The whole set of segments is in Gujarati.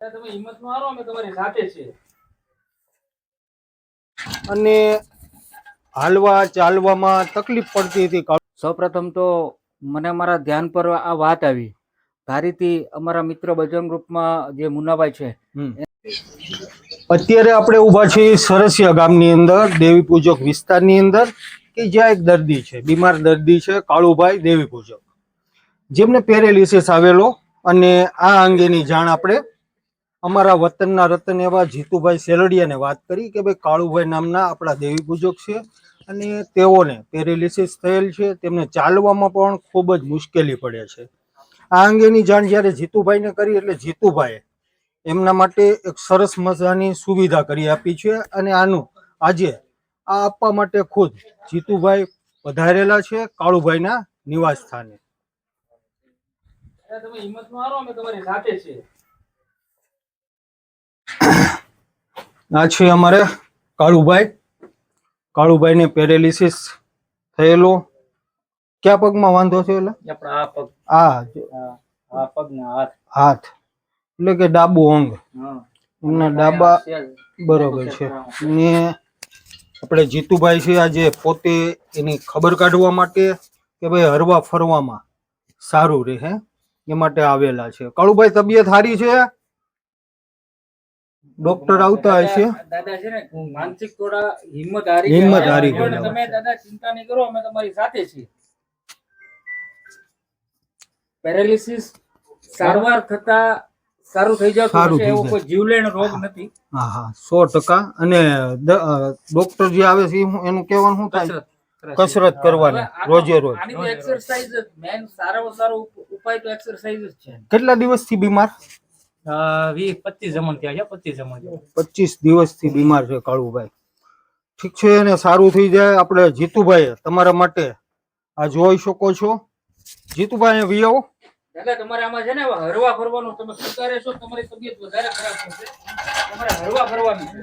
તમે હિંમત નો હારો, અમે તમારી સાથે છીએ. અને હાલવા ચાલવામાં તકલીફ પડતી હતી. સૌપ્રથમ તો મને મારા ધ્યાન પર આ વાત આવી. ધારીથી અમારા મિત્ર બજરંગ ગ્રુપમાં જે મુન્નાભાઈ છે, અત્યારે આપણે ઊભા છીએ સરસિયા ગામની અંદર, દેવી પૂજક વિસ્તારની અંદર, કે જ્યાં એક દર્દી છે, બીમાર દર્દી છે, કાળુભાઈ દેવી પૂજક, જેમને પેરેલિસિસ આવેલો. અને આ અંગેની જાણ આપણે અમારા વતનના રતન એવા જીતુભાઈ સેલડિયાને વાત કરી કે ભાઈ કાળુભાઈ નામના આપણા દેવી પૂજક છે અને તેઓને પેરેલિસિસ થયેલ છે, તેમને ચાલવામાં પણ ખૂબ જ મુશ્કેલી પડે છે. આ અંગેની જાણ જ્યારે જીતુભાઈને કરી એટલે જીતુભાઈએ એમના માટે એક સરસ મજાની સુવિધા કરી આપી છે. અને આનું આજે આ આપવા માટે ખુદ જીતુભાઈ પધારેલા છે કાળુભાઈના નિવાસ સ્થાને. તમે હિંમત નો હારો, અમે તમારી સાથે છીએ. આ છે અમારે કાળુભાઈને પેરેલિસિસ થયેલો. ક્યાં પગમાં વાંધો છે? એટલે આ પગના હાથ એટલે કે ડાબુ અંગ, એમના ડાબા, બરોબર છે. ને આપણે જીતુભાઈ છે આજે પોતે એની ખબર કાઢવા માટે કે ભાઈ હરવા ફરવામાં સારું રહે એ માટે આવેલા છે. કાળુભાઈ તબિયત સારી છે? ડોક્ટર આવતા હશે. દાદા છે ને માનસિક થોડા હિંમત હારી ગયા. તમે દાદા ચિંતા નહીં કરો, અમે તમારી સાથે છીએ. પેરાલિસિસ સારવાર થતા સારું થઈ જતું, એવો કોઈ જીવલેણ રોગ નથી. હા હા, 100%. અને ડોક્ટર જે આવે છે એનું કહેવાનું શું થાય? કસરત કરવાની રોજે રોજ. આની તો એક્સરસાઇઝ જ મેન સારામાં સારો ઉપાય તો એક્સરસાઇઝ જ છે. કેટલા દિવસથી બીમાર? 25 જમણ થયા છે. 25 દિવસથી બીમાર છે કાળુભાઈ. ઠીક છે, એને સારું થઈ જાય. આપણે જીતુભાઈ તમારા માટે આ જોઈ શકો છો. જીતુભાઈ વી આવો. દાદા તમારે આમાં છે ને હરવા ફરવાનું, તમે સ્વીકારે છો, તમારી તબિયત વધારે ખરાબ થશે, તમારે હરવા ફરવાનું છે.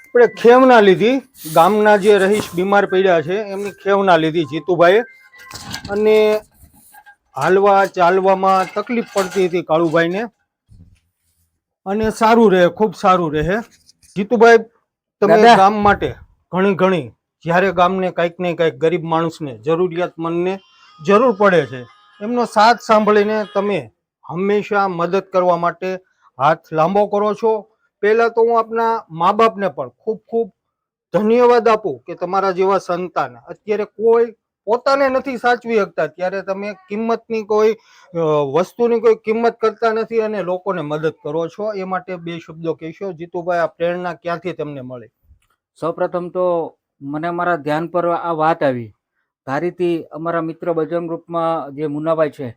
આપણે ખેવના લીધી, ગામના જે રહીશ બીમાર પડ્યા છે એમની ખેવના લીધી જીતુભાઈએ. અને હાલવા ચાલવામાં તકલીફ પડતી હતી કાળુભાઈને, અને સારું રહે, ખૂબ સારું રહે. જીતુભાઈ, તમે ગામ માટે ઘણી જ્યારે ગામને કંઈક ને કંઈક ગરીબ માણસને, જરૂરિયાતમંદને જરૂર પડે છે, એમનો સાથ સાંભળીને તમે હંમેશા મદદ કરવા માટે હાથ લાંબો કરો છો. પહેલાં તો હું આપના મા બાપને પણ ખૂબ ખૂબ ધન્યવાદ આપું કે તમારા જેવા સંતાન અત્યારે કોઈ પોતાને નથી સાચવી શકતા, ત્યારે તમે કિંમતની કોઈ વસ્તુની કોઈ કિંમત કરતા નથી અને લોકોને મદદ કરો છો. એ માટે બે શબ્દો કહેશો જીતુભાઈ? આ પ્રેરણા ક્યાંથી તમને મળે? સૌપ્રથમ તો મને મારા ધ્યાન પર આ વાત આવી. ધારીથી અમારા મિત્ર બજરંગ ગ્રુપમાં જે મુન્નાભાઈ છે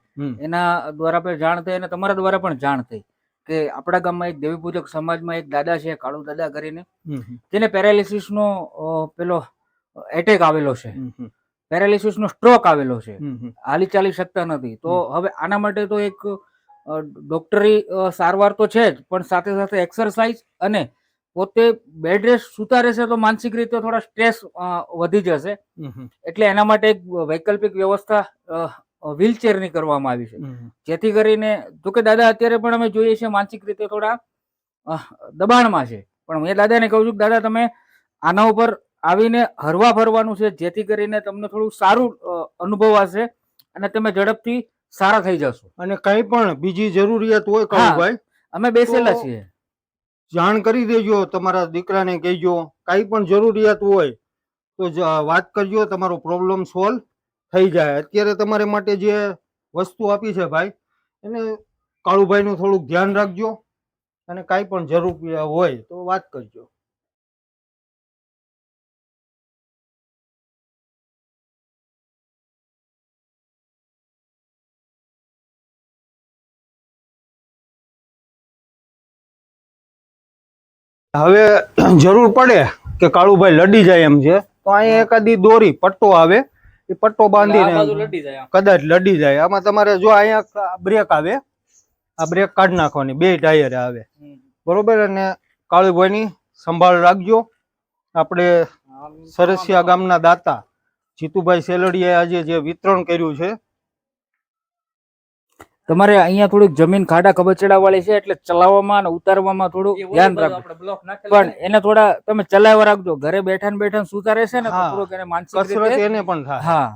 એના દ્વારા પણ જાણ થઈ અને તમારા દ્વારા પણ જાણ થઈ કે આપણા ગામમાં એક દેવી પૂજક સમાજમાં એક દાદા છે, કાળુ દાદા કરીને, જેને પેરાલિસિસ નો પેલો એટેક આવેલો છે, પેરાલિસિસ નો સ્ટ્રોક આવેલો છે, હાલી ચાલી શકતા નથી. તો હવે આના માટે તો એક ડોક્ટરી સારવાર તો છે જ, પણ સાથે સાથે એક્સરસાઇઝ અને પોતે બેડ રેસ્ટ સુતા રહેશે તો માનસિક રીતે થોડા સ્ટ્રેસ વધી જશે. એટલે એના માટે એક વૈકલ્પિક વ્યવસ્થા વ્હીલચેર ની કરવામાં આવી છે, જેથી કરીને જો કે દાદા અત્યારે પણ અમે જોઈએ છીએ માનસિક રીતે થોડા દબાણમાં છે, પણ મેં દાદાને કહું છું કે દાદા તમે આના ઉપર આવીને હરવા ફરવાનું છે, જેથી કરીને તમને થોડું સારું અનુભવ હશે અને તમે ઝડપથી સારા થઈ જશો. અને કંઈ પણ બીજી જરૂરિયાત હોય કાળુભાઈ, અમે બેસેલા છીએ, જાણ કરી દેજો. તમારા દીકરાને કહેજો, કાંઈ પણ જરૂરિયાત હોય તો વાત કરજો, તમારો પ્રોબ્લેમ સોલ્વ થઈ જાય. અત્યારે તમારે માટે જે વસ્તુ આપી છે ભાઈ, એને કાળુભાઈનું થોડુંક ધ્યાન રાખજો અને કાંઈ પણ જરૂર હોય તો વાત કરજો. હવે જરૂર પડે કે કાળુભાઈ લડી જાય એમ છે તો અહીંયા એકાદી દોરી પટ્ટો આવે, એ પટ્ટો બાંધીને કદાચ લડી જાય. આમાં તમારે જો અહીંયા બ્રેક આવે, આ બ્રેક કાઢી નાખવાની, 2 ટાયર આવે, બરોબર. અને કાળુભાઈની સંભાળ રાખજો. આપણે સરસિયા ગામના દાતા જીતુભાઈ સેલડિયાએ આજે જે વિતરણ કર્યું છે તમારે અહીંયા થોડીક જમીન ખાડા કબચડા વાળી છે એટલે ચલાવવામાં અને ઉતારવામાં થોડું ધ્યાન રાખજો પણ એને થોડા તમે ચલાવવા રાખજો. ઘરે બેઠા ને બેઠા સુતા રહેશે ને તો હા. થોડુંક એને માનસિક કસરત રીતે એને પણ થાય. હા